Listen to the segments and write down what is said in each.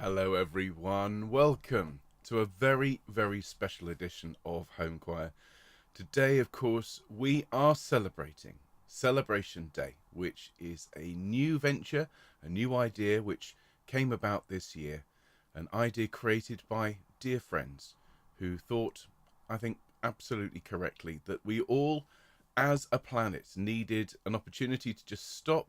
Hello everyone, welcome to a very, very special edition of Homechoir. Today, of course, we are celebrating Celebration Day, which is a new venture, a new idea which came about this year. An idea created by dear friends who thought, I think absolutely correctly, that we all as a planet needed an opportunity to just stop,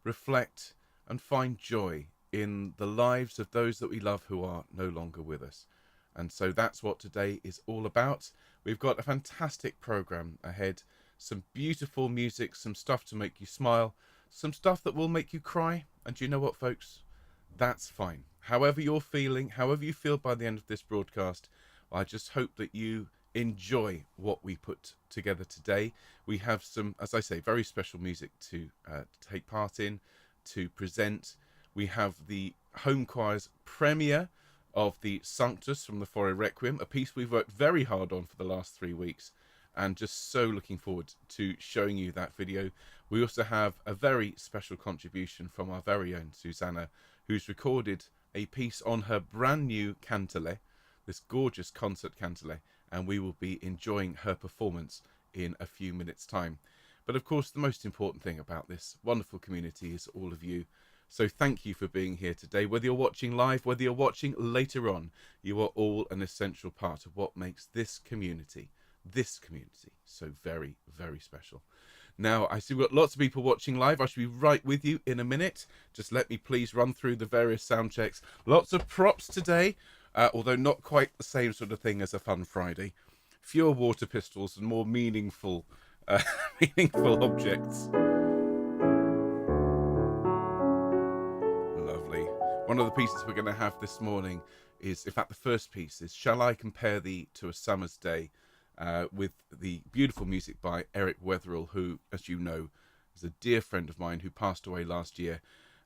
reflect and find joy in the lives of those that we love who are no longer with us. And so that's what today is all about. We've got a fantastic program ahead, some beautiful music, some stuff to make you smile, some stuff that will make you cry. And you know what, folks? That's fine. However you're feeling, however you feel by the end of this broadcast, I just hope that you enjoy what we put together today. We have some, as I say, very special music to take part in, to present. We have the Homechoir's premiere of the Sanctus from the Faure Requiem, a piece we've worked very hard on for the last 3 weeks, and just so looking forward to showing you that video. We also have a very special contribution from our very own Susanna, who's recorded a piece on her brand new kantele, this gorgeous concert kantele, and we will be enjoying her performance in a few minutes' time. But of course, the most important thing about this wonderful community is all of you. So thank you for being here today. Whether you're watching live, whether you're watching later on, you are all an essential part of what makes this community so very, very special. Now, I see we've got lots of people watching live. I should be right with you in a minute. Just let me please run through the various sound checks. Lots of props today, although not quite the same sort of thing as a Fun Friday. Fewer water pistols and more meaningful, meaningful objects. Lovely. One of the pieces we're going to have this morning is, in fact, the first piece is Shall I Compare Thee to a Summer's Day, with the beautiful music by Eric Weatherall, who, as you know, is a dear friend of mine who passed away last year.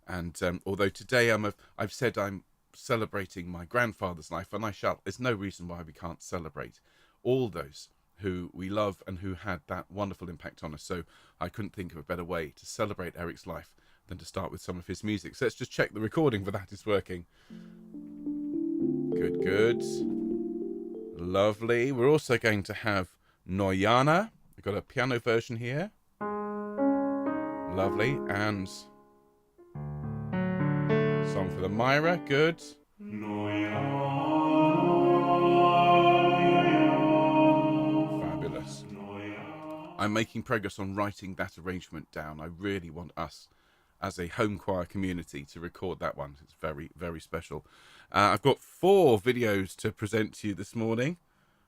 And although today I've said I'm celebrating my grandfather's life, and I shall, there's no reason why we can't celebrate all those who we love and who had that wonderful impact on us. So I couldn't think of a better way to celebrate Eric's life than to start with some of his music. So let's just check the recording for that is working. Good, good. Lovely. We're also going to have Noyana. We've got a piano version here. Lovely. And song for the Mira. Good. Fabulous. I'm making progress on writing that arrangement down. I really want us as a home choir community to record that one. It's very, very special. I've got 4 videos to present to you this morning.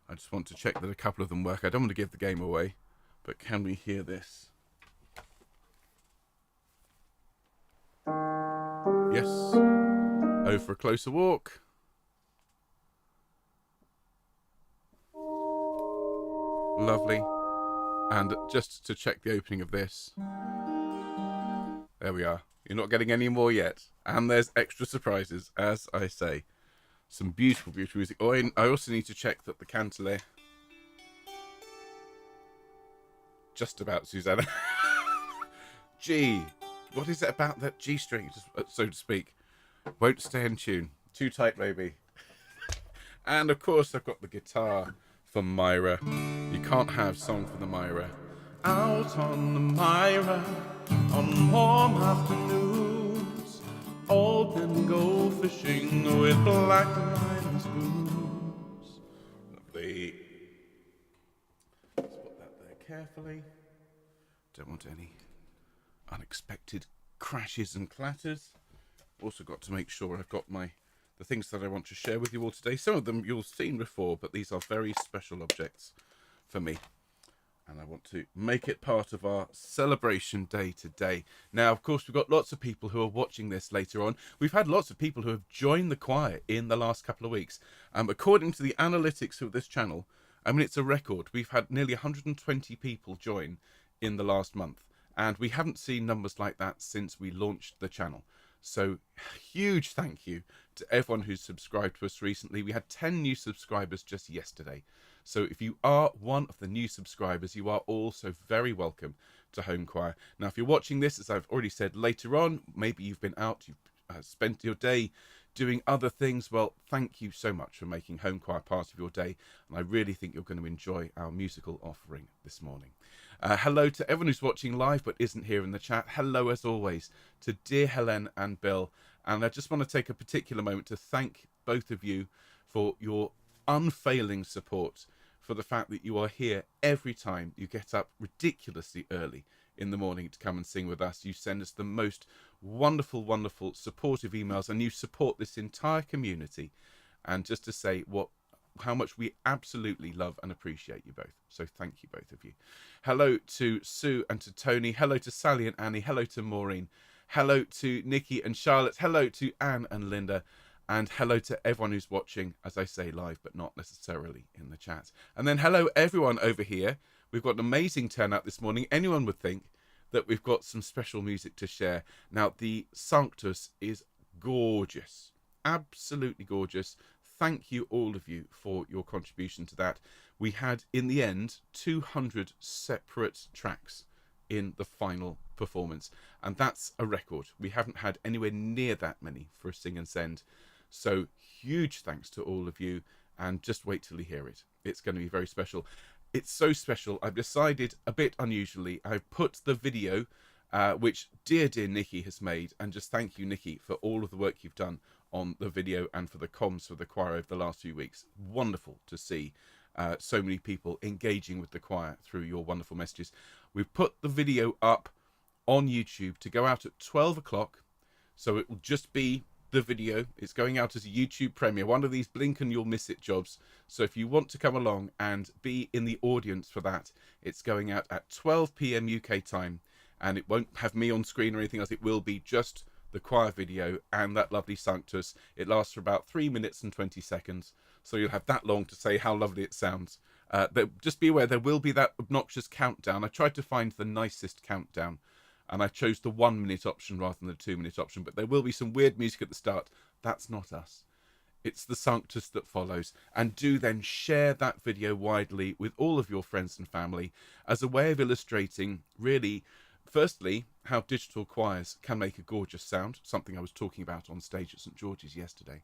I just want to check that a couple of them work. I don't want to give the game away, but can we hear this? Yes. Oh, for a closer walk. Lovely. And just to check the opening of this. There we are. You're not getting any more yet. And there's extra surprises, as I say. Some beautiful, beautiful music. Oh, I also need to check that the kantele... Just about, Susanna. G. What is it about that G string, so to speak? Won't stay in tune. Too tight, maybe. And, of course, I've got the guitar for Mira. You can't have song for the Mira. Out on the Mira, on warm afternoons, old men go fishing with black line and spoons. Lovely. Let's put that there carefully. Don't want any unexpected crashes and clatters. Also got to make sure I've got the things that I want to share with you all today. Some of them you've seen before, but these are very special objects for me. And I want to make it part of our celebration day today. Now, of course, we've got lots of people who are watching this later on. We've had lots of people who have joined the choir in the last couple of weeks. According to the analytics of this channel, I mean, it's a record. We've had nearly 120 people join in the last month. And we haven't seen numbers like that since we launched the channel. So huge thank you to everyone who's subscribed to us recently. We had 10 new subscribers just yesterday. So if you are one of the new subscribers, you are also very welcome to Homechoir. Now, if you're watching this, as I've already said, later on, maybe you've been out, you've spent your day doing other things, well, thank you so much for making Homechoir part of your day, and I really think you're going to enjoy our musical offering this morning. Hello to everyone who's watching live but isn't here in the chat. Hello, as always, to dear Helen and Bill. And I just want to take a particular moment to thank both of you for your unfailing support, for the fact that you are here every time you get up ridiculously early in the morning to come and sing with us. You send us the most wonderful, wonderful, supportive emails, and you support this entire community. And just to say how much we absolutely love and appreciate you both. So thank you, both of you. Hello to Sue and to Tony. Hello to Sally and Annie. Hello to Maureen. Hello to Nikki and Charlotte. Hello to Anne and Linda. And hello to everyone who's watching, as I say, live, but not necessarily in the chat. And then hello, everyone over here. We've got an amazing turnout this morning. Anyone would think that we've got some special music to share. Now, the Sanctus is gorgeous. Absolutely gorgeous. Thank you, all of you, for your contribution to that. We had, in the end, 200 separate tracks in the final performance, and that's a record. We haven't had anywhere near that many for a sing and send. So huge thanks to all of you, and just wait till you hear it. It's going to be very special. It's so special, I've decided, a bit unusually, I've put the video which dear Nikki has made, and just thank you, Nikki, for all of the work you've done on the video and for the comms for the choir over the last few weeks. Wonderful to see so many people engaging with the choir through your wonderful messages. We've put the video up on YouTube to go out at 12 o'clock, so it will just be the video. It's going out as a YouTube premiere, one of these blink and you'll miss it jobs. So if you want to come along and be in the audience for that, it's going out at 12 p.m. UK time, and it won't have me on screen or anything else. It will be just the choir video and that lovely Sanctus. It lasts for about 3 minutes and 20 seconds, so you'll have that long to say how lovely it sounds. Just be aware there will be that obnoxious countdown. I tried to find the nicest countdown, and I chose the 1 minute option rather than the 2 minute option, but there will be some weird music at the start. That's not us. It's the Sanctus that follows. And do then share that video widely with all of your friends and family as a way of illustrating, really, firstly, how digital choirs can make a gorgeous sound, something I was talking about on stage at St George's yesterday,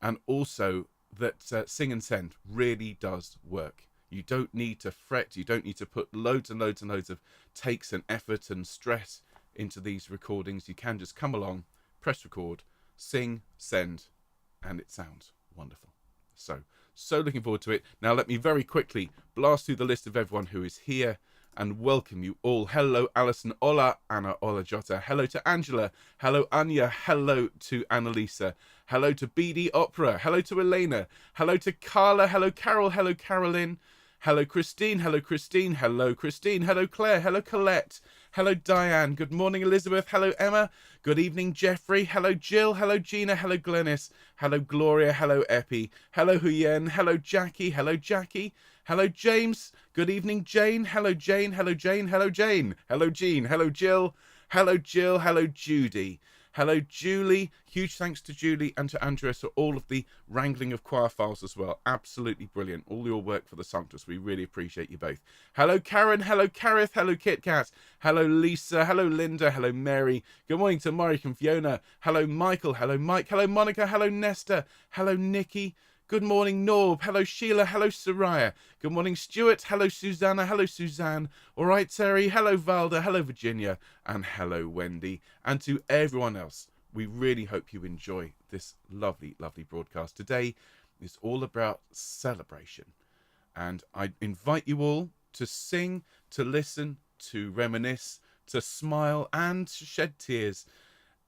and also that Sing and Send really does work. You don't need to fret, you don't need to put loads and loads and loads of takes and effort and stress into these recordings. You can just come along, press record, sing, send, and it sounds wonderful. So looking forward to it. Now let me very quickly blast through the list of everyone who is here and welcome you all. Hello, Alison. Hola, Anna. Hola, Jota. Hello to Angela. Hello, Anya. Hello to Annalisa. Hello to BD Opera. Hello to Elena. Hello to Carla. Hello, Carol. Hello, Carolyn. Hello, Christine. Hello, Christine. Hello, Christine. Hello, Claire. Hello, Colette. Hello, Diane. Good morning, Elizabeth. Hello, Emma. Good evening, Jeffrey. Hello, Jill. Hello, Gina. Hello, Glennis. Hello, Gloria. Hello, Epi. Hello, Huyen. Hello, Jackie. Hello, Jackie. Hello, James. Good evening, Jane. Hello, Jane. Hello, Jane. Hello, Jane. Hello, Jean. Hello, Jill. Hello, Jill. Hello, Judy. Hello, Julie. Huge thanks to Julie and to Andrea for all of the wrangling of choir files as well. Absolutely brilliant. All your work for the Sanctus. We really appreciate you both. Hello, Karen. Hello, Kareth. Hello, Kit Kat. Hello, Lisa. Hello, Linda. Hello, Mary. Good morning to Mike and Fiona. Hello, Michael. Hello, Mike. Hello, Monica. Hello, Nesta. Hello, Nikki. Good morning, Norb. Hello, Sheila. Hello, Soraya. Good morning, Stuart. Hello, Susanna. Hello, Suzanne. All right, Terry. Hello, Valda. Hello, Virginia. And hello, Wendy. And to everyone else, we really hope you enjoy this lovely, lovely broadcast. Today is all about celebration. And I invite you all to sing, to listen, to reminisce, to smile, and to shed tears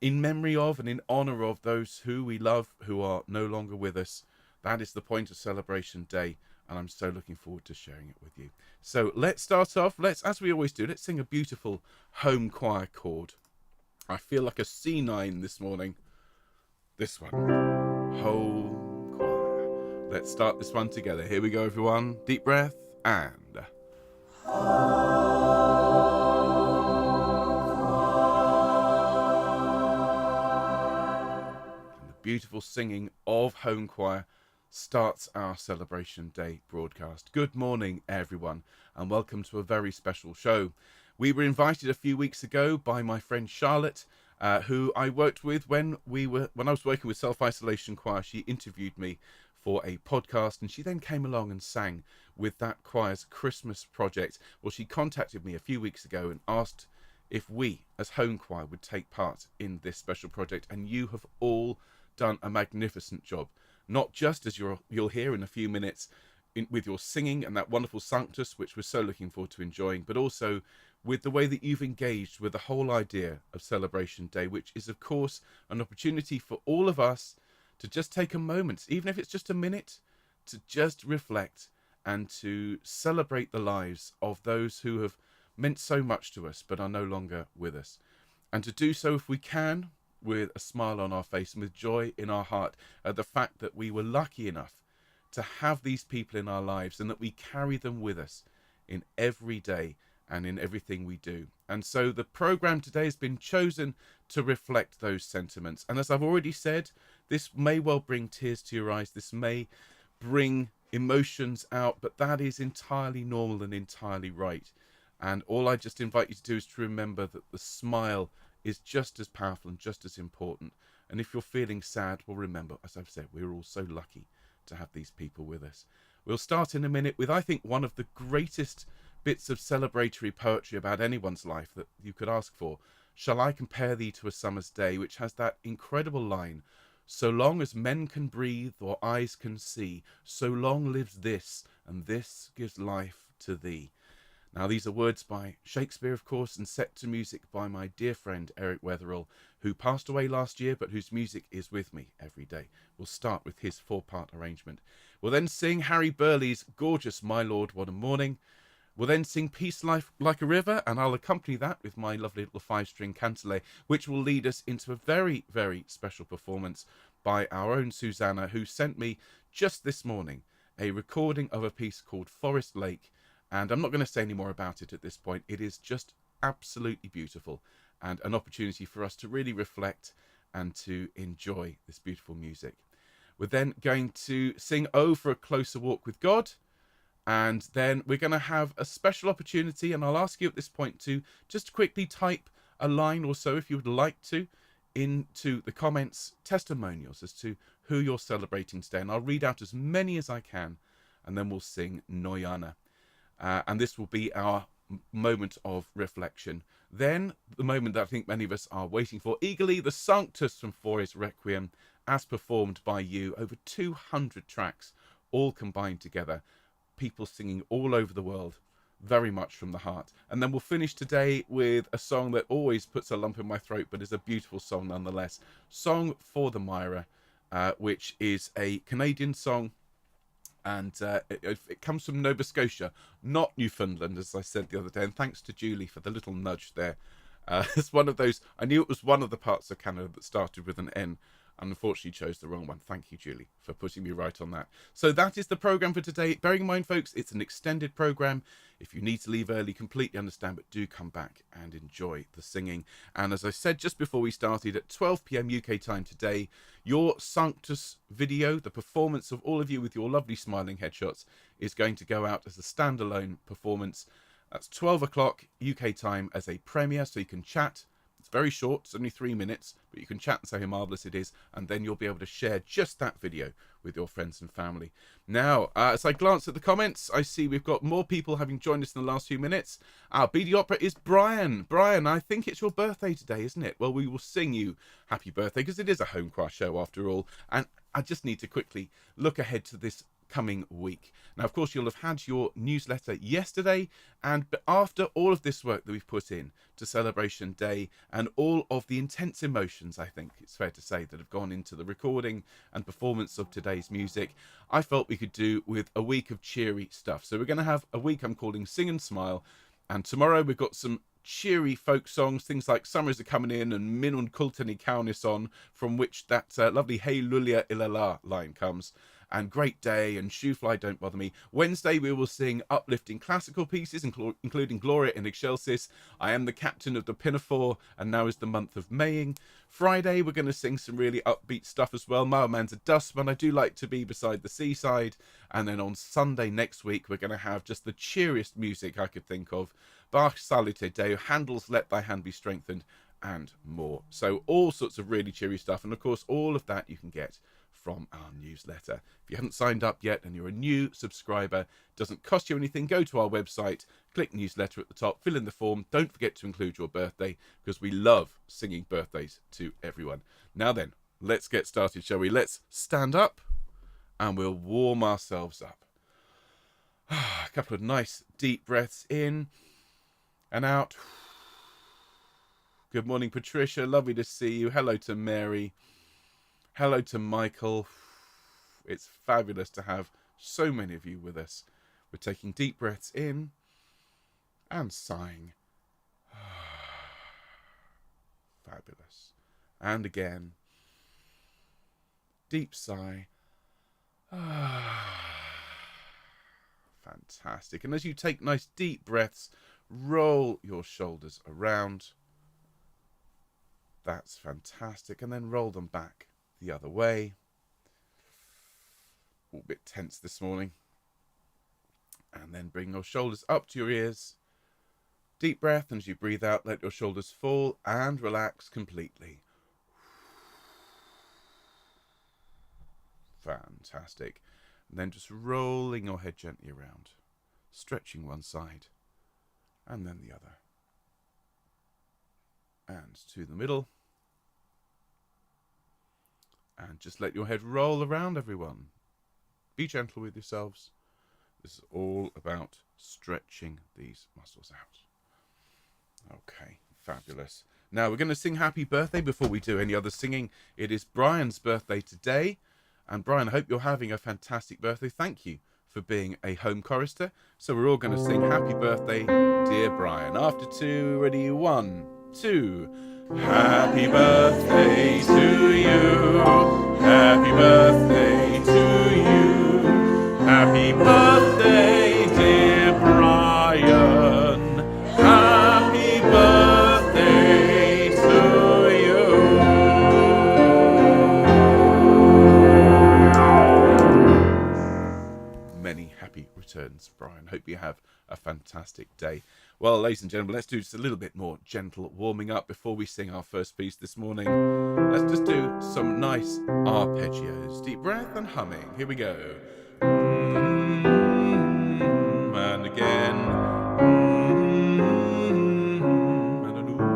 in memory of and in honour of those who we love who are no longer with us. That is the point of Celebration Day, and I'm so looking forward to sharing it with you. So let's start off, as we always do, let's sing a beautiful home choir chord. I feel like a C9 this morning. This one. Home choir. Let's start this one together. Here we go, everyone. Deep breath, and... And the beautiful singing of home choir starts our Celebration Day broadcast. Good morning, everyone, and welcome to a very special show. We were invited a few weeks ago by my friend Charlotte who I worked with when I was working with Self Isolation Choir. She interviewed me for a podcast, and she then came along and sang with that choir's Christmas project. Well, she contacted me a few weeks ago and asked if we, as Homechoir, would take part in this special project, and you have all done a magnificent job. Not just as you'll hear in a few minutes with your singing and that wonderful Sanctus, which we're so looking forward to enjoying, but also with the way that you've engaged with the whole idea of Celebration Day, which is, of course, an opportunity for all of us to just take a moment, even if it's just a minute, to just reflect and to celebrate the lives of those who have meant so much to us but are no longer with us. And to do so, if we can, with a smile on our face and with joy in our heart at the fact that we were lucky enough to have these people in our lives and that we carry them with us in every day and in everything we do. And so the program today has been chosen to reflect those sentiments. And as I've already said, this may well bring tears to your eyes. This may bring emotions out, but that is entirely normal and entirely right. And all I just invite you to do is to remember that the smile is just as powerful and just as important. And if you're feeling sad, well, remember, as I've said, we're all so lucky to have these people with us. We'll start in a minute with, I think, one of the greatest bits of celebratory poetry about anyone's life that you could ask for. Shall I compare thee to a summer's day, which has that incredible line, so long as men can breathe or eyes can see, so long lives this, and this gives life to thee. Now, these are words by Shakespeare, of course, and set to music by my dear friend Eric Weatherall, who passed away last year, but whose music is with me every day. We'll start with his 4-part arrangement. We'll then sing Harry Burleigh's gorgeous My Lord, What a Morning. We'll then sing Peace Life Like a River, and I'll accompany that with my lovely little 5-string kantele, which will lead us into a very, very special performance by our own Susanna, who sent me just this morning a recording of a piece called Forest Lake. And I'm not going to say any more about it at this point. It is just absolutely beautiful and an opportunity for us to really reflect and to enjoy this beautiful music. We're then going to sing Oh for a Closer Walk with God. And then we're going to have a special opportunity, and I'll ask you at this point to just quickly type a line or so, if you would like to, into the comments, testimonials as to who you're celebrating today. And I'll read out as many as I can, and then we'll sing Noyana. And this will be our moment of reflection. Then, the moment that I think many of us are waiting for eagerly, the Sanctus from Faure's Requiem, as performed by you. Over 200 tracks, all combined together. People singing all over the world, very much from the heart. And then we'll finish today with a song that always puts a lump in my throat, but is a beautiful song nonetheless. Song For The Mira, which is a Canadian song. And it comes from Nova Scotia, not Newfoundland, as I said the other day. And thanks to Julie for the little nudge there. It's one of those, I knew it was one of the parts of Canada that started with an N, and unfortunately chose the wrong one. Thank you, Julie, for putting me right on that. So that is the programme for today. Bearing in mind, folks, it's an extended programme. If you need to leave early, completely understand, but do come back and enjoy the singing. And as I said just before we started, at 12 p.m. UK time today, your Sanctus video, the performance of all of you with your lovely smiling headshots, is going to go out as a standalone performance. That's 12 o'clock UK time as a premiere, so you can chat. It's very short, it's only 3 minutes, but you can chat and say how marvellous it is, and then you'll be able to share just that video with your friends and family. Now, as I glance at the comments, I see we've got more people having joined us in the last few minutes. Our BD Opera is Brian. Brian, I think it's your birthday today, isn't it? Well, we will sing you happy birthday, because it is a Homechoir show after all, and I just need to quickly look ahead to this coming week. Now, of course, you'll have had your newsletter yesterday, and after all of this work that we've put in to Celebration Day and all of the intense emotions, I think it's fair to say, that have gone into the recording and performance of today's music, I felt we could do with a week of cheery stuff. So we're going to have a week I'm calling Sing and Smile, and tomorrow we've got some cheery folk songs, things like Summers Are Coming In and Minun Kultani Kaunis On, from which that lovely Hey Lulia Ilala line comes, and Great Day and Shoefly Don't Bother Me. Wednesday we will sing uplifting classical pieces, including Gloria in Excelsis, I Am the Captain of the Pinafore, and Now Is the Month of Maying. Friday we're going to sing some really upbeat stuff as well. Man's a Dustman, I Do Like to Be Beside the Seaside. And then on Sunday next week we're going to have just the cheeriest music I could think of. Bach Salute Deo, Handel's Let Thy Hand Be Strengthened, and more. So all sorts of really cheery stuff. And of course, all of that you can get from our newsletter. If you haven't signed up yet and you're a new subscriber, it doesn't cost you anything. Go to our website, click newsletter at the top, fill in the form. Don't forget to include your birthday, because we love singing birthdays to everyone. Now then, let's get started, shall we? Let's stand up and we'll warm ourselves up. A couple of nice deep breaths in and out. Good morning, Patricia. Lovely to see you. Hello to Mary. Hello to Michael. It's fabulous to have so many of you with us. We're taking deep breaths in and sighing. Fabulous. And again. Deep sigh. Fantastic. And as you take nice deep breaths, roll your shoulders around. That's fantastic. And then roll them back the other way. A bit tense this morning. And then bring your shoulders up to your ears. Deep breath, and as you breathe out, let your shoulders fall and relax completely. Fantastic. And then just rolling your head gently around, stretching one side and then the other. And to the middle. And just let your head roll around, everyone. Be gentle with yourselves. This is all about stretching these muscles out. Okay, fabulous. Now we're going to sing Happy Birthday before we do any other singing. It is Brian's birthday today. And Brian, I hope you're having a fantastic birthday. Thank you for being a home chorister. So we're all going to sing Happy Birthday, dear Brian. After two, ready, 1, 2. Happy birthday to you. Happy birthday to you. Happy birthday, dear Brian. Happy birthday to you. Many happy returns, Brian. Hope you have a fantastic day. Well, ladies and gentlemen, let's do just a little bit more gentle warming up before we sing our first piece this morning. Let's just do some nice arpeggios. Deep breath and humming. Here we go. And again. And an ooh.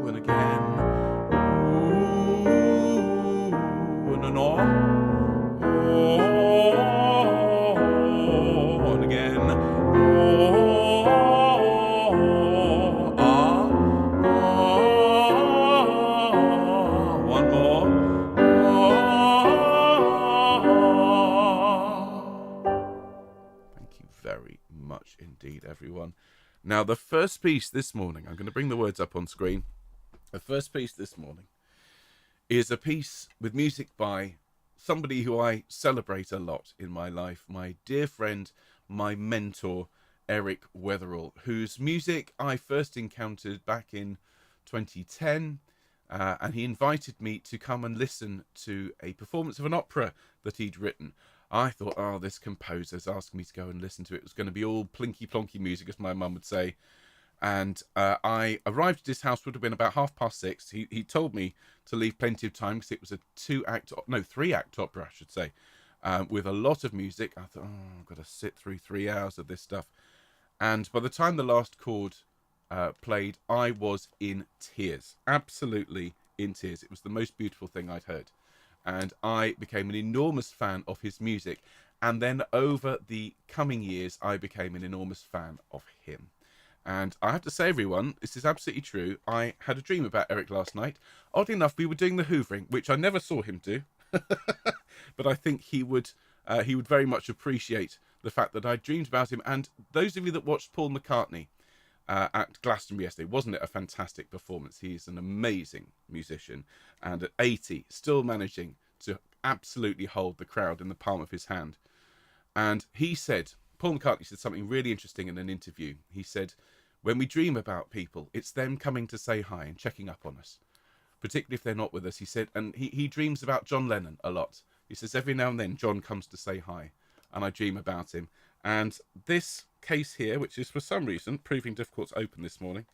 And again. Ooh. And an aw. Indeed, everyone. Now, the first piece this morning, I'm going to bring the words up on screen. The first piece this morning is a piece with music by somebody who I celebrate a lot in my life, my dear friend, my mentor, Eric Weatherall, whose music I first encountered back in 2010, and he invited me to come and listen to a performance of an opera that he'd written. I thought, oh, this composer's asking me to go and listen to it. It was going to be all plinky-plonky music, as my mum would say. And I arrived at his house, would have been about 6:30. He told me to leave plenty of time because it was a 3-act opera, I should say, with a lot of music. I thought, oh, I've got to sit through 3 hours of this stuff. And by the time the last chord played, I was in tears, absolutely in tears. It was the most beautiful thing I'd heard. And I became an enormous fan of his music. And then over the coming years, I became an enormous fan of him. And I have to say, everyone, this is absolutely true. I had a dream about Eric last night. Oddly enough, we were doing the hoovering, which I never saw him do. But I think he would very much appreciate the fact that I dreamed about him. And those of you that watched Paul McCartney at Glastonbury yesterday, wasn't it a fantastic performance? He's an amazing musician, and at 80 still managing to absolutely hold the crowd in the palm of his hand. And he said, Paul McCartney said something really interesting in an interview. He said, when we dream about people, it's them coming to say hi and checking up on us, particularly if they're not with us. He said, and he dreams about John Lennon a lot. He says every now and then John comes to say hi, and I dream about him. And this case here, which is for some reason proving difficult to open this morning.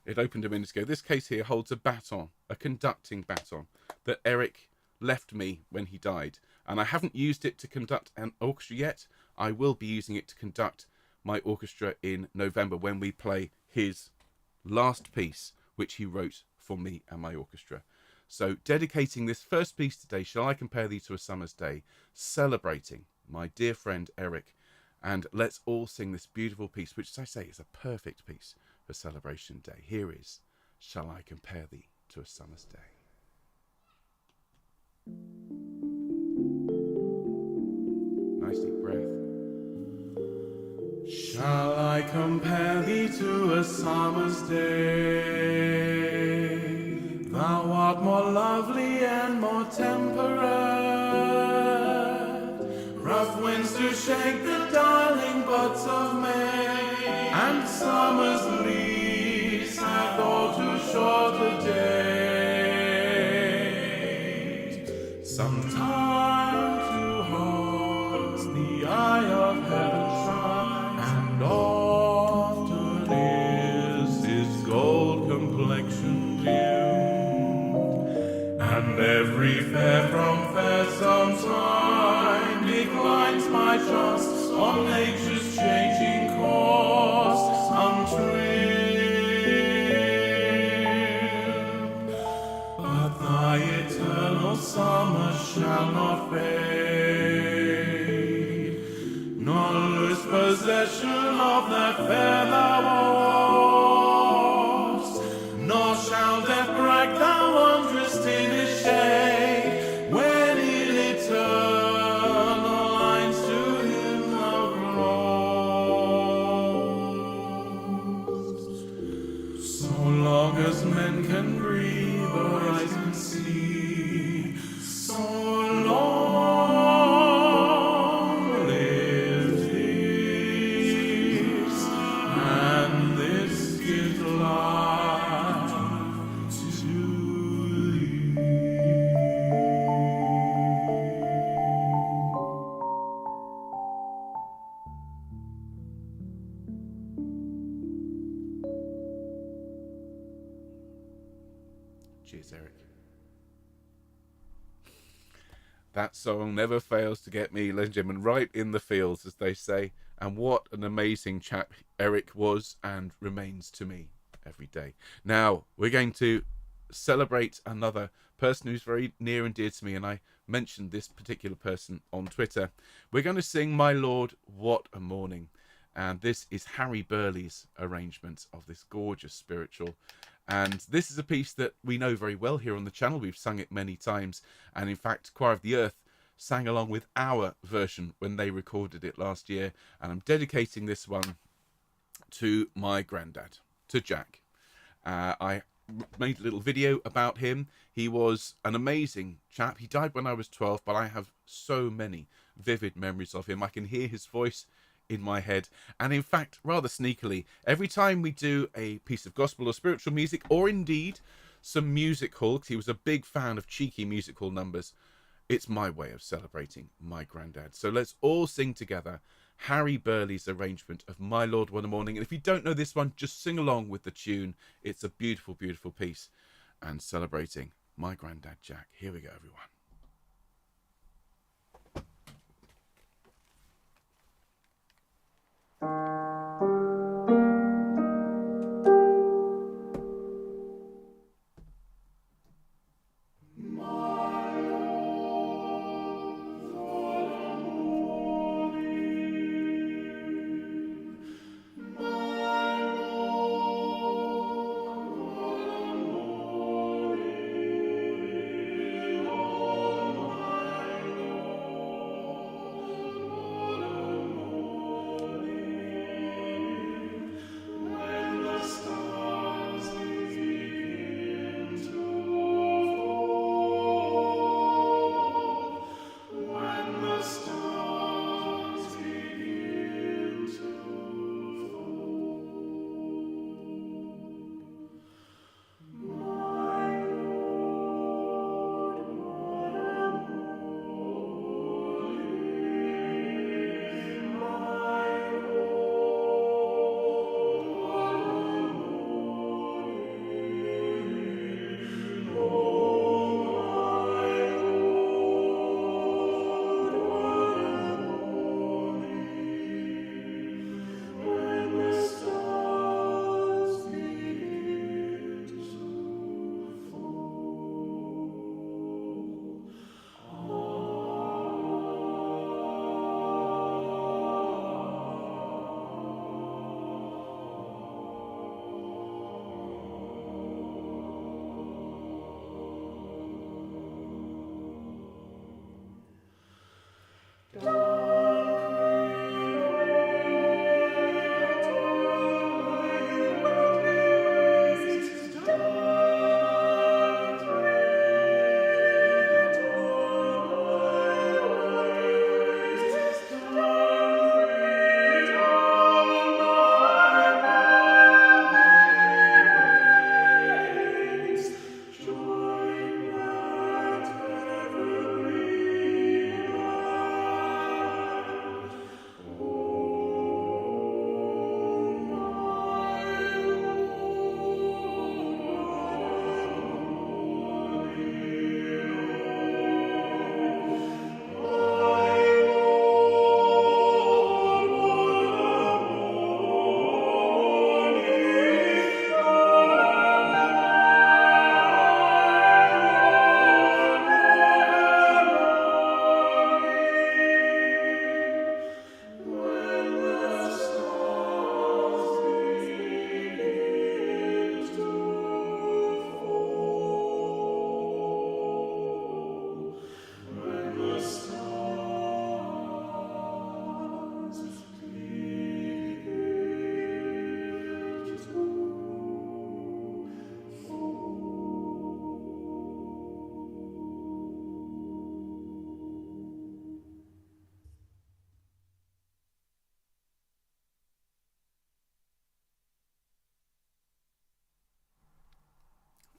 It opened a minute ago. This case here holds a baton, a conducting baton, that Eric left me when he died. And I haven't used it to conduct an orchestra yet. I will be using it to conduct my orchestra in November when we play his last piece, which he wrote for me and my orchestra. So dedicating this first piece today, Shall I Compare Thee to a Summer's Day, celebrating my dear friend Eric. And let's all sing this beautiful piece, which, as I say, is a perfect piece for Celebration Day. Here is Shall I Compare Thee to a Summer's Day. Nice deep breath. Shall I compare thee to a summer's day? Thou art more lovely and more temperate. Rough winds do shake the darling buds of May, and summer's leaves have all too short a day. Sometime to hold the eye of heaven shine, and often is his gold complexion due, and every fair from fair sometime declines my trust on nature's changing course untrimmed. But thy eternal summer shall not fade, nor lose possession of that fair thou wast, nor shall death brag thou wanderest in his shade, when in eternal lines to him thou growest. So long as men can breathe or eyes can see, so long live this, and this gift life to thee. Cheers, Eric. That song never fails to get me, ladies and gentlemen, right in the feels, as they say. And what an amazing chap Eric was and remains to me every day. Now, we're going to celebrate another person who's very near and dear to me, and I mentioned this particular person on Twitter. We're going to sing My Lord, What a Morning. And this is Harry Burley's arrangement of this gorgeous spiritual. And this is a piece that we know very well here on the channel. We've sung it many times. And in fact, Choir of the Earth sang along with our version when they recorded it last year. And I'm dedicating this one to my granddad, to Jack. I made a little video about him. He was an amazing chap. He died when I was 12, but I have so many vivid memories of him. I can hear his voice in my head, and in fact, rather sneakily, every time we do a piece of gospel or spiritual music, or indeed some music hall, because he was a big fan of cheeky music hall numbers, it's my way of celebrating my granddad. So let's all sing together Harry Burley's arrangement of My Lord, What a Morning. And if you don't know this one, just sing along with the tune. It's a beautiful, beautiful piece, and celebrating my granddad Jack. Here we go, everyone. Oh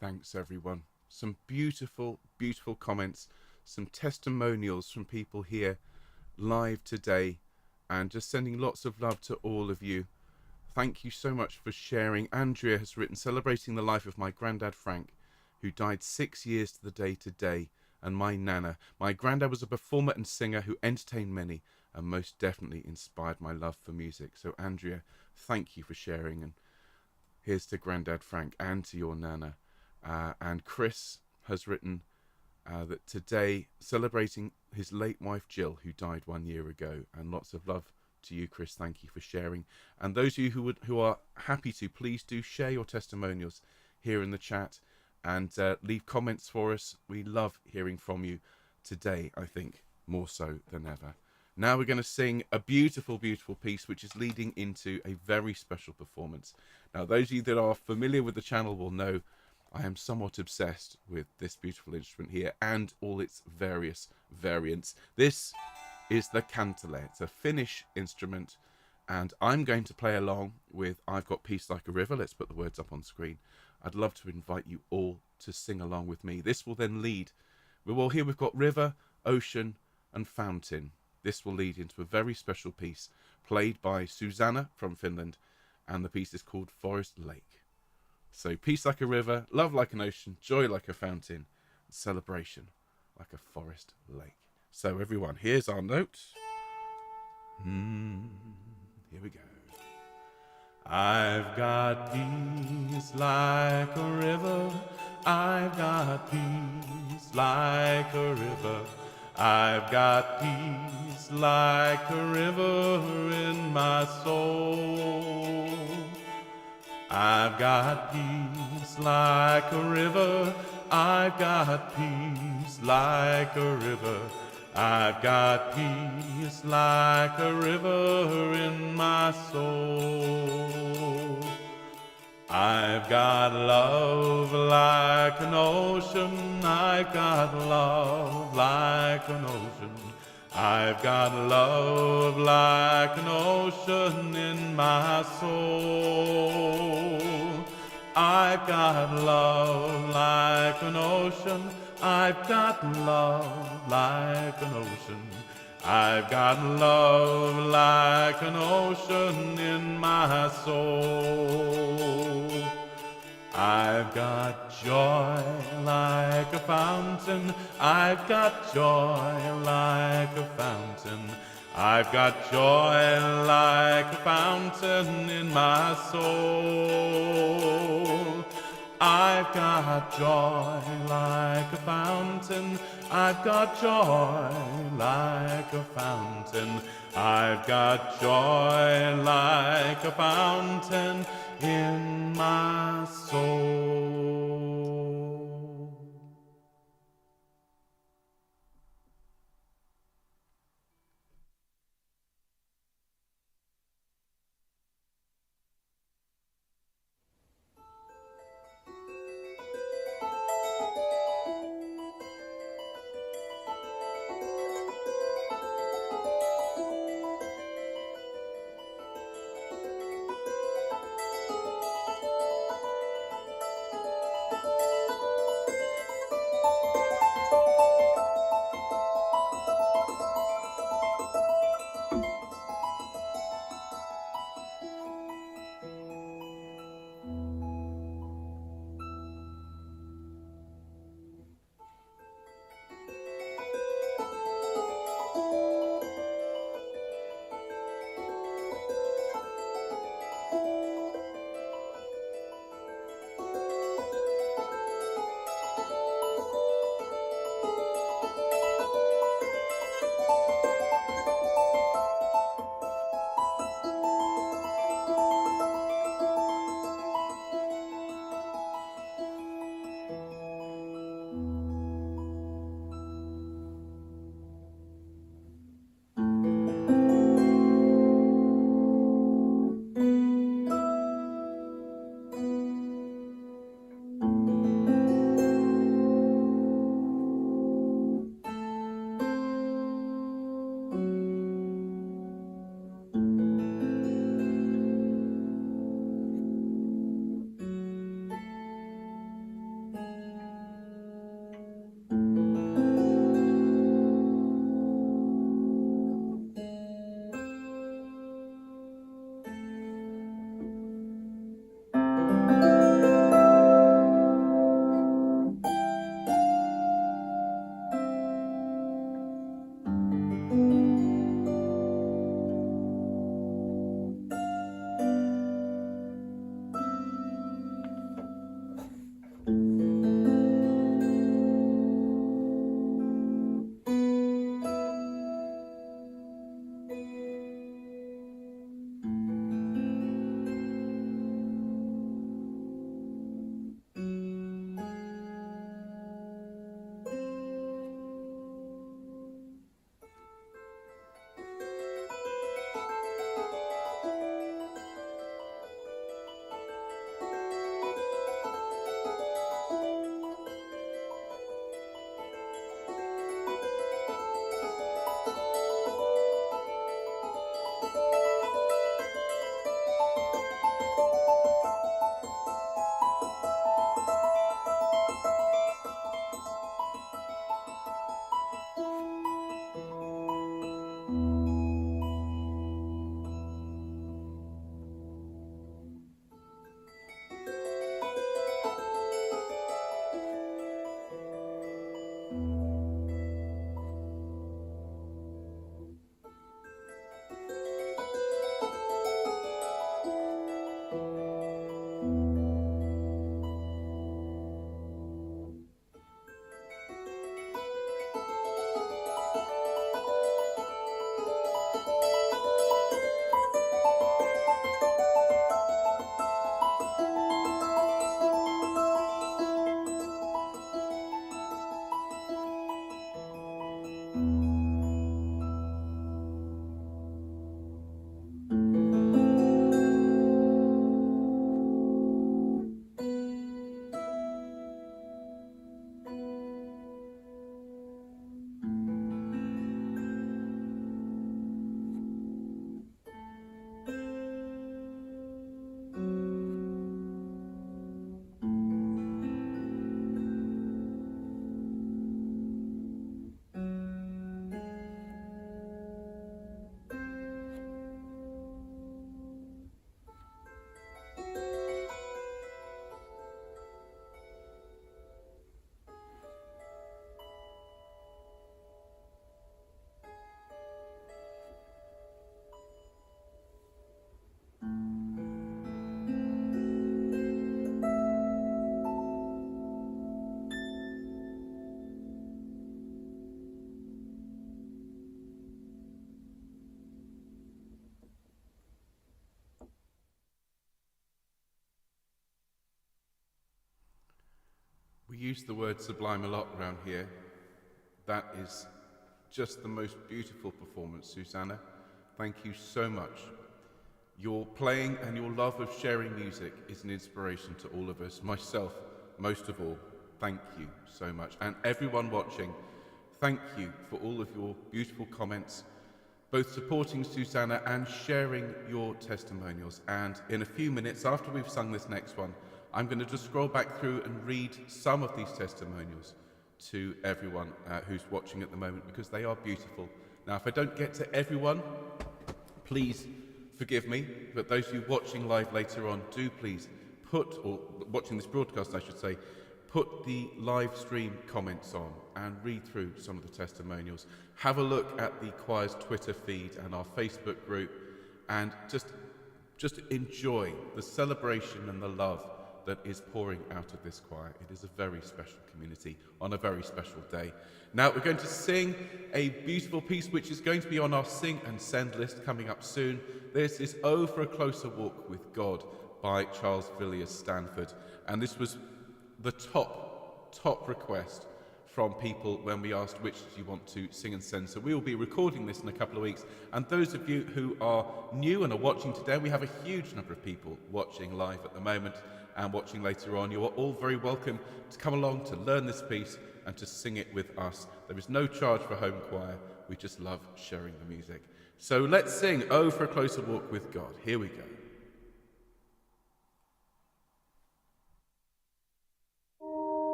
Thanks, everyone. Some beautiful, beautiful comments, some testimonials from people here live today, and just sending lots of love to all of you. Thank you so much for sharing. Andrea has written, celebrating the life of my granddad Frank, who died 6 years to the day today, and my nana. My granddad was a performer and singer who entertained many and most definitely inspired my love for music. So Andrea, thank you for sharing, and here's to Granddad Frank and to your nana. And Chris has written that today, celebrating his late wife Jill, who died 1 year ago, and lots of love to you, Chris. Thank you for sharing. And those of you who are happy to, please do share your testimonials here in the chat and leave comments for us. We love hearing from you today, I think, more so than ever. Now we're going to sing a beautiful, beautiful piece, which is leading into a very special performance. Now, those of you that are familiar with the channel will know I am somewhat obsessed with this beautiful instrument here and all its various variants. This is the kantele. It's a Finnish instrument, and I'm going to play along with I've Got Peace Like a River. Let's put the words up on screen. I'd love to invite you all to sing along with me. This will then lead. Well, here we've got river, ocean, and fountain. This will lead into a very special piece played by Susanna from Finland, and the piece is called Forest Lake. So peace like a river, love like an ocean, joy like a fountain, celebration like a forest lake. So everyone, here's our note. Here we go. I've got peace like a river. I've got peace like a river. I've got peace like a river in my soul. I've got peace like a river. I've got peace like a river. I've got peace like a river in my soul. I've got love like an ocean. I've got love like an ocean. I've got love like an ocean in my soul. I've got love like an ocean. I've got love like an ocean. I've got love like an ocean in my soul. I've got joy like a fountain. I've got joy like a fountain. I've got joy like a fountain in my soul. I've got joy like a fountain. I've got joy like a fountain. I've got joy like a fountain in my soul. use the word sublime a lot around here. That is just the most beautiful performance, Susanna. Thank you so much. Your playing and your love of sharing music is an inspiration to all of us. Myself, most of all, thank you so much. And everyone watching, thank you for all of your beautiful comments, both supporting Susanna and sharing your testimonials. And in a few minutes, after we've sung this next one, I'm going to just scroll back through and read some of these testimonials to everyone who's watching at the moment, because they are beautiful. Now, if I don't get to everyone, please forgive me, but those of you watching live later on, do please put, or watching this broadcast I should say, put the live stream comments on and read through some of the testimonials. Have a look at the choir's Twitter feed and our Facebook group, and just enjoy the celebration and the love that is pouring out of this choir. It is a very special community on a very special day. Now we're going to sing a beautiful piece which is going to be on our sing and send list coming up soon. This is "Oh for a Closer Walk with God" by Charles Villiers Stanford, and this was the top request from people when we asked which do you want to sing and send. So we will be recording this in a couple of weeks, and those of you who are new and are watching today, we have a huge number of people watching live at the moment and watching later on. You are all very welcome to come along to learn this piece and to sing it with us. There is no charge for home choir. We just love sharing the music. So let's sing "Oh for a Closer Walk with God." Here we go.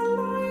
Light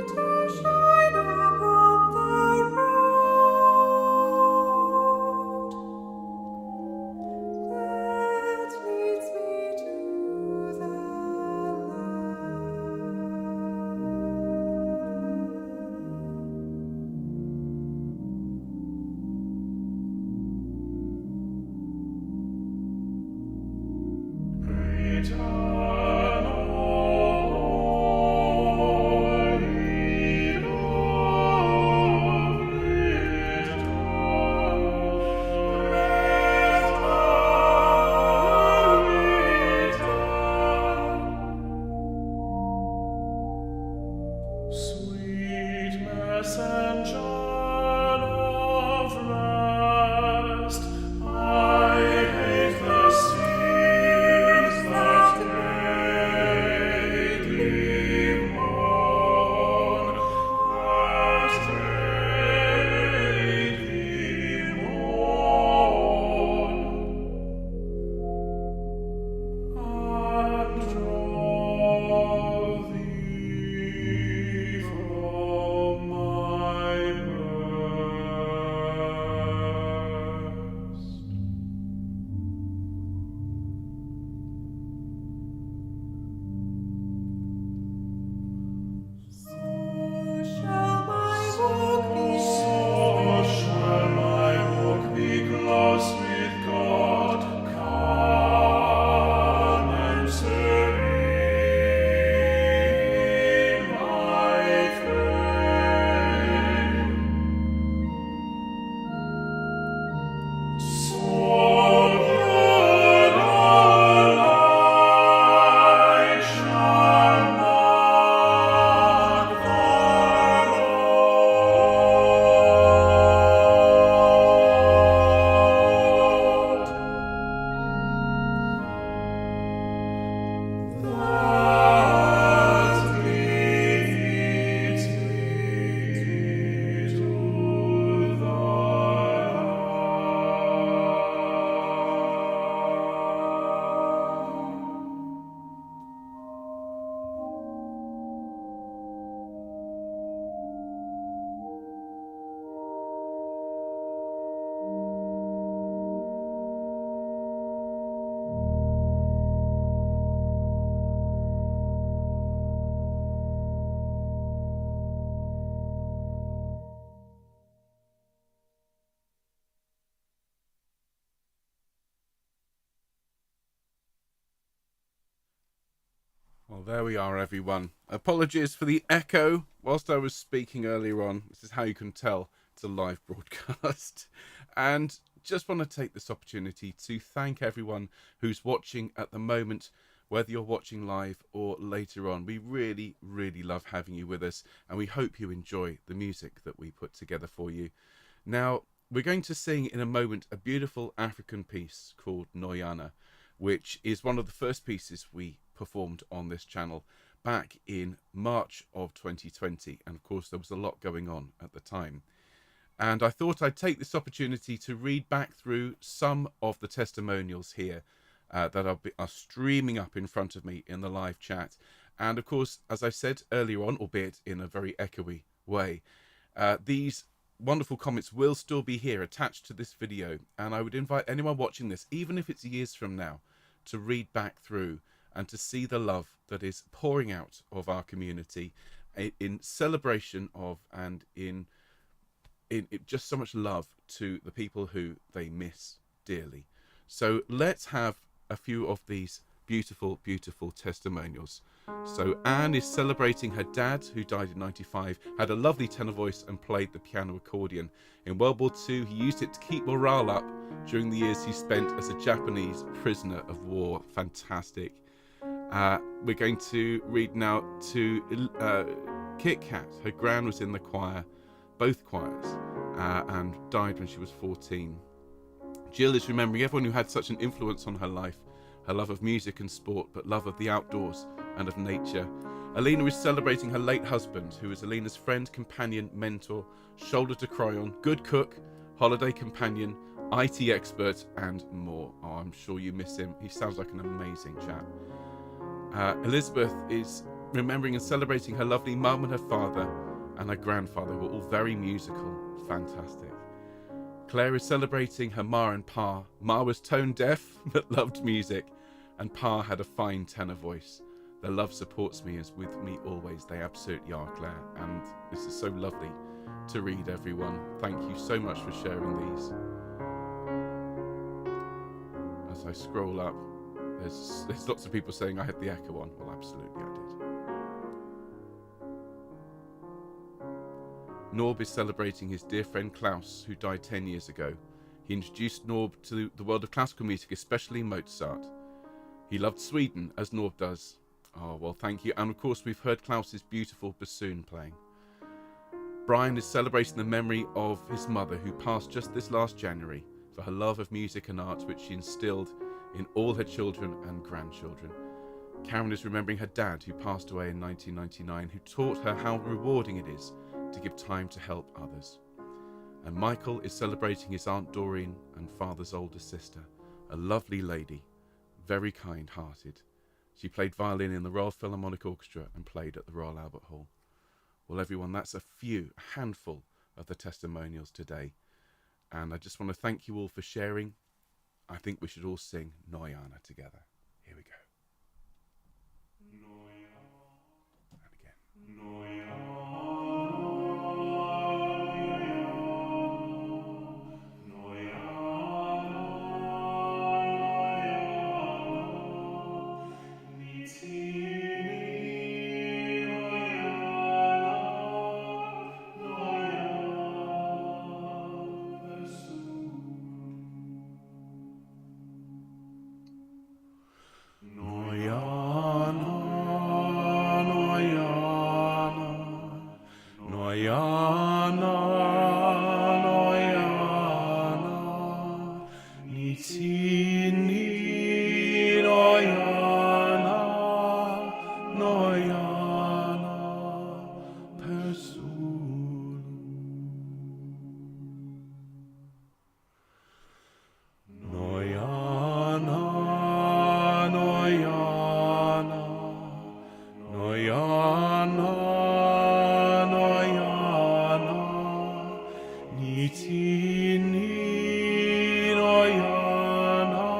Well, there we are, everyone. Apologies for the echo whilst I was speaking earlier on. This is how you can tell it's a live broadcast. And just want to take this opportunity to thank everyone who's watching at the moment, whether you're watching live or later on. We really, really love having you with us, and we hope you enjoy the music that we put together for you. Now, we're going to sing in a moment a beautiful African piece called Noyana, which is one of the first pieces we performed on this channel back in March of 2020. And of course, there was a lot going on at the time. And I thought I'd take this opportunity to read back through some of the testimonials here that are streaming up in front of me in the live chat. And of course, as I said earlier on, albeit in a very echoey way, these wonderful comments will still be here attached to this video. And I would invite anyone watching this, even if it's years from now, to read back through and to see the love that is pouring out of our community in celebration of and in just so much love to the people who they miss dearly. So let's have a few of these beautiful, beautiful testimonials. So Anne is celebrating her dad, who died in '95, had a lovely tenor voice and played the piano accordion. In World War II, he used it to keep morale up during the years he spent as a Japanese prisoner of war. Fantastic. We're going to read now to Kit Kat. Her gran was in the choir, both choirs, and died when she was 14. Jill is remembering everyone who had such an influence on her life, her love of music and sport, but love of the outdoors and of nature. Alina is celebrating her late husband, who is Alina's friend, companion, mentor, shoulder to cry on, good cook, holiday companion, IT expert, and more. Oh, I'm sure you miss him. He sounds like an amazing chap. Elizabeth is remembering and celebrating her lovely mum and her father and her grandfather, who are all very musical. Fantastic. Claire is celebrating her Ma and Pa. Ma was tone deaf but loved music, and Pa had a fine tenor voice. Their love supports me, is with me always. They absolutely are, Claire, and this is so lovely to read, everyone. Thank you so much for sharing these. As I scroll up, there's lots of people saying I had the echo on. Well, absolutely I did. Norb is celebrating his dear friend Klaus, who died 10 years ago. He introduced Norb to the world of classical music, especially Mozart. He loved Sweden, as Norb does. Oh, well, thank you. And of course, we've heard Klaus's beautiful bassoon playing. Brian is celebrating the memory of his mother, who passed just this last January, for her love of music and art, which she instilled in all her children and grandchildren. Karen is remembering her dad, who passed away in 1999, who taught her how rewarding it is to give time to help others. And Michael is celebrating his Aunt Doreen and father's older sister, a lovely lady, very kind-hearted. She played violin in the Royal Philharmonic Orchestra and played at the Royal Albert Hall. Well, everyone, that's a handful of the testimonials today. And I just want to thank you all for sharing. I think we should all sing Noyana together. Here we go. And again. Itini Noyana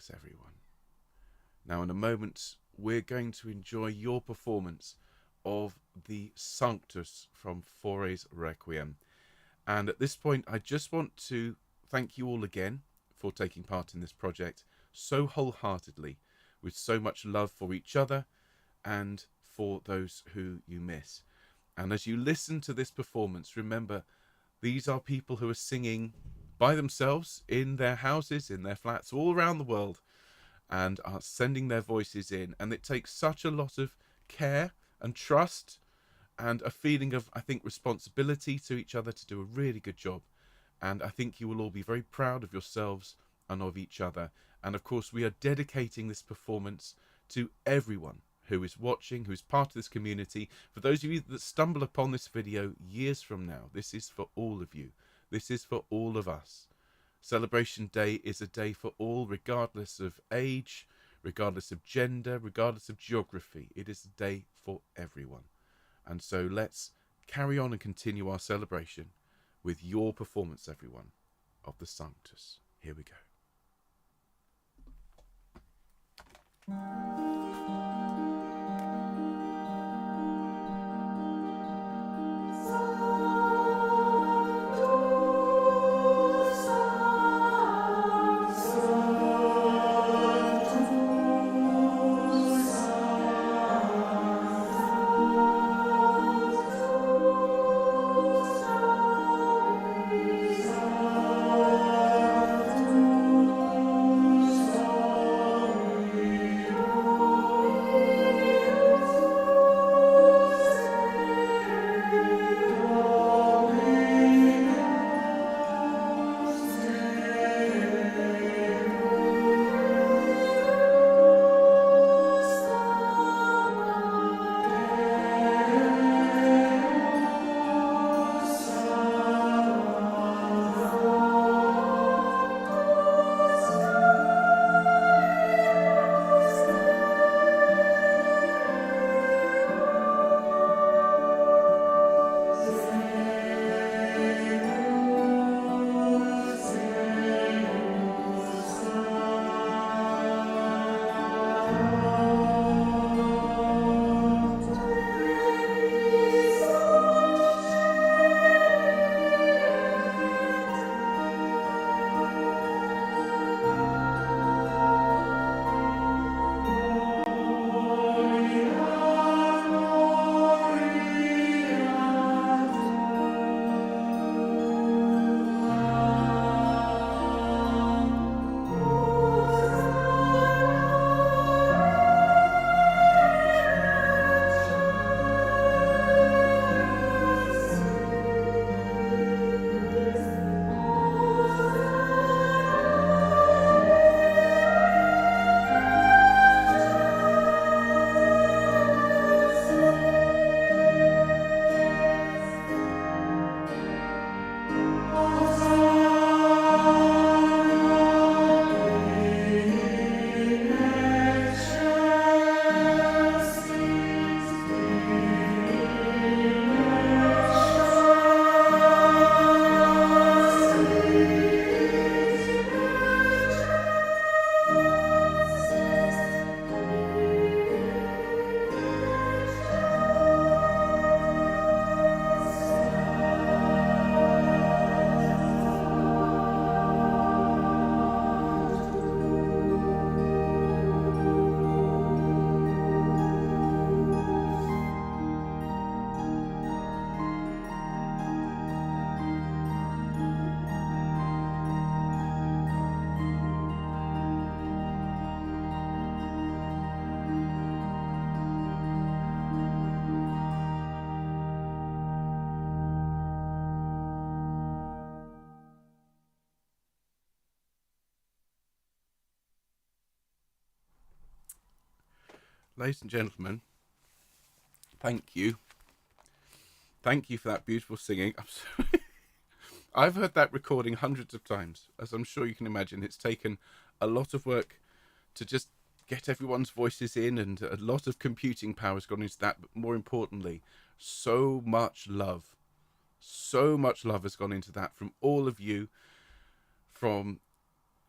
performance, everyone. Now, in a moment, we're going to enjoy your performance of the Sanctus from Faure's Requiem. And at this point, I just want to thank you all again for taking part in this project so wholeheartedly, with so much love for each other and for those who you miss. And as you listen to this performance, remember, these are people who are singing by themselves in their houses, in their flats, all around the world, and are sending their voices in. And it takes such a lot of care and trust and a feeling of, I think, responsibility to each other to do a really good job. And I think you will all be very proud of yourselves and of each other. And of course, we are dedicating this performance to everyone who is watching, who is part of this community. For those of you that stumble upon this video years from now, this is for all of you. This is for all of us. Celebration Day is a day for all, regardless of age, regardless of gender, regardless of geography. It is a day for everyone. And so let's carry on and continue our celebration with your performance, everyone, of the Sanctus. Here we go. Ladies and gentlemen, thank you. Thank you for that beautiful singing. I'm sorry. I've heard that recording hundreds of times. As I'm sure you can imagine, it's taken a lot of work to just get everyone's voices in, and a lot of computing power has gone into that. But more importantly, so much love has gone into that from all of you, from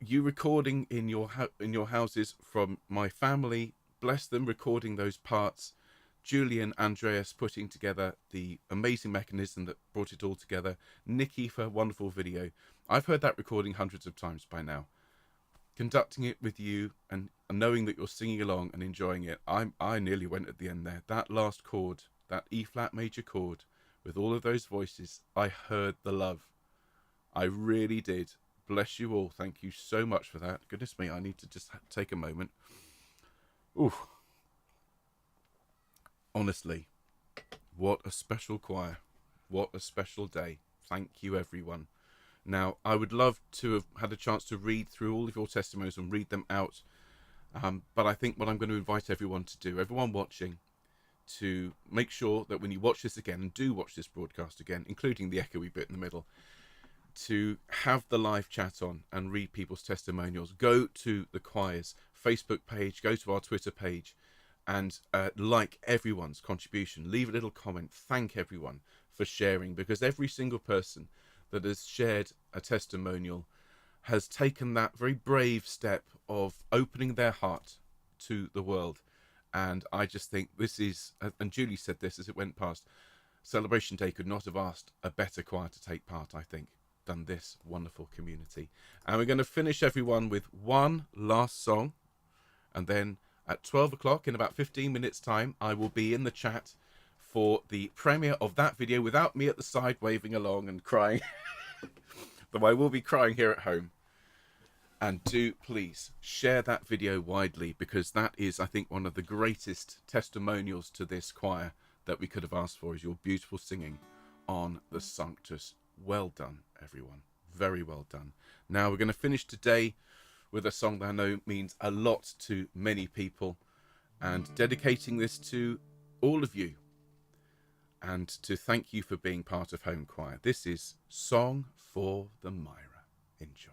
you recording in your houses from my family, bless them, recording those parts. Julian, Andreas putting together the amazing mechanism that brought it all together. Nikki for a wonderful video. I've heard that recording hundreds of times by now. Conducting it with you and knowing that you're singing along and enjoying it, I nearly went at the end there. That last chord, that E flat major chord, with all of those voices, I heard the love. I really did. Bless you all. Thank you so much for that. Goodness me, I need to just take a moment. Ooh. Honestly, what a special choir. What a special day. Thank you, everyone. Now, I would love to have had a chance to read through all of your testimonies and read them out. But I think what I'm going to invite everyone to do, everyone watching, to make sure that when you watch this again, and do watch this broadcast again, including the echoey bit in the middle, to have the live chat on and read people's testimonials. Go to the choir's Facebook page, go to our Twitter page, and like everyone's contribution. Leave a little comment. Thank everyone for sharing, because every single person that has shared a testimonial has taken that very brave step of opening their heart to the world. And I just think this is, and Julie said this as it went past, Celebration Day could not have asked a better choir to take part, I think, than this wonderful community. And we're going to finish everyone with one last song, and then at 12 o'clock, in about 15 minutes time, I will be in the chat for the premiere of that video without me at the side waving along and crying. Though I will be crying here at home. And do please share that video widely, because that is, I think, one of the greatest testimonials to this choir that we could have asked for, is your beautiful singing on the Sanctus. Well done, everyone. Very well done. Now we're going to finish today with a song that I know means a lot to many people, and dedicating this to all of you, and to thank you for being part of Homechoir. This is Song for the Mira. Enjoy.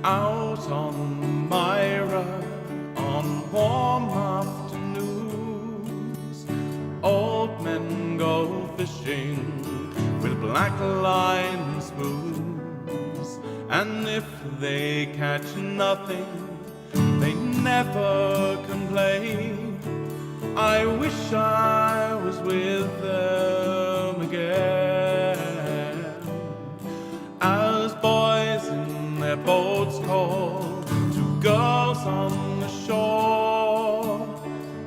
Out on the Mira on warm afternoons, old men go fishing with black line spoons, and if they catch nothing, they never complain. I wish I was with them again, as boys in their boats call to girls on the shore,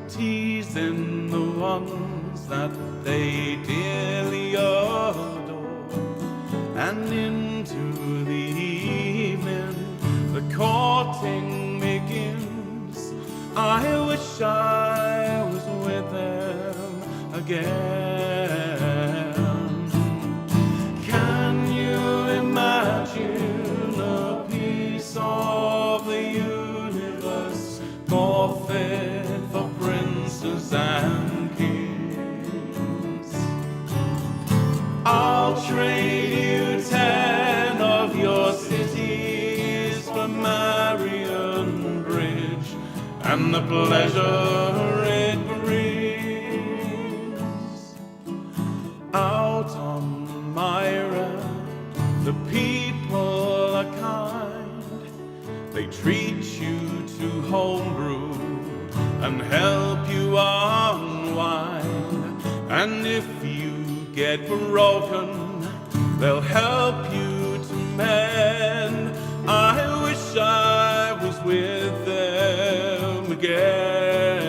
teasing the ones that they dearly adore. And into the evening the courting begins. I wish I was with them again. Can you imagine a piece of the universe more fit for princes and kings? I'll trade you 10 of your cities for Marion Bridge and the pleasure it brings. Out on the Mira, the people are kind. They treat you to homebrew and help you unwind. And if you get broken, they'll help you to mend. I wish I was with them again.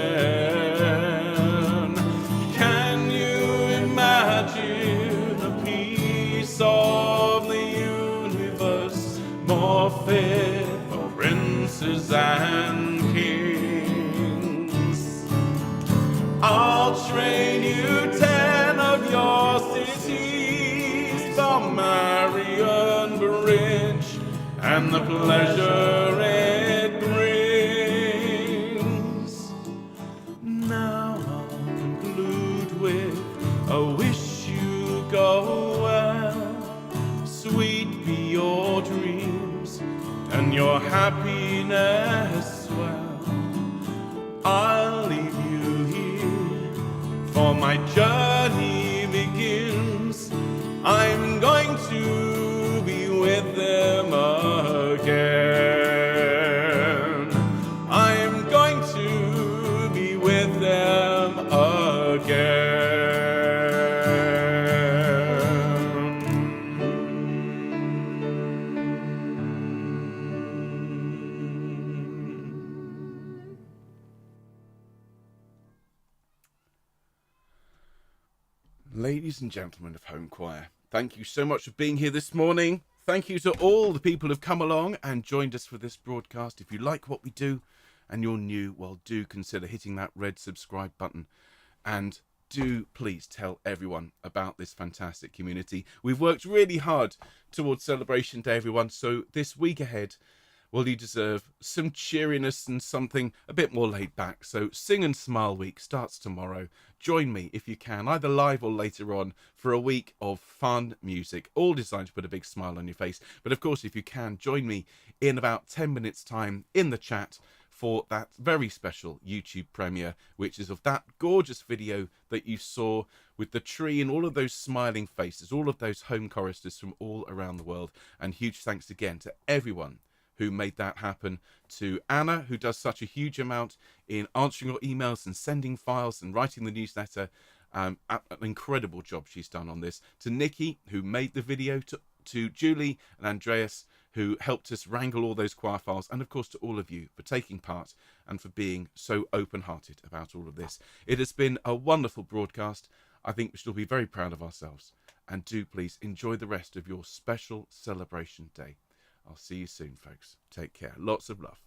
Can you imagine a piece of the universe more fit for princes and kings? I'll trade you 10 of your cities for Marion Bridge and the pleasure it brings. Now I'll conclude with a wish you go and your happiness swell. I'll leave you here, for my journey begins. I'm going to be with them again. I'm going to be with them again. Ladies and gentlemen of Homechoir, thank you so much for being here this morning. Thank you to all the people who've come along and joined us for this broadcast. If you like what we do and you're new, well, do consider hitting that red subscribe button, and do please tell everyone about this fantastic community. We've worked really hard towards Celebration Day, everyone, so this week ahead, well, you deserve some cheeriness and something a bit more laid back. So Sing and Smile Week starts tomorrow. Join me if you can, either live or later on, for a week of fun music, all designed to put a big smile on your face. But of course, if you can, join me in about 10 minutes time in the chat for that very special YouTube premiere, which is of that gorgeous video that you saw with the tree and all of those smiling faces, all of those home choristers from all around the world. And huge thanks again to everyone who made that happen, to Anna, who does such a huge amount in answering your emails and sending files and writing the newsletter. An incredible job she's done on this. To Nikki, who made the video, to Julie and Andreas, who helped us wrangle all those choir files, and of course to all of you for taking part and for being so open-hearted about all of this. It has been a wonderful broadcast. I think we should all be very proud of ourselves, and do please enjoy the rest of your special celebration day. I'll see you soon, folks. Take care. Lots of love.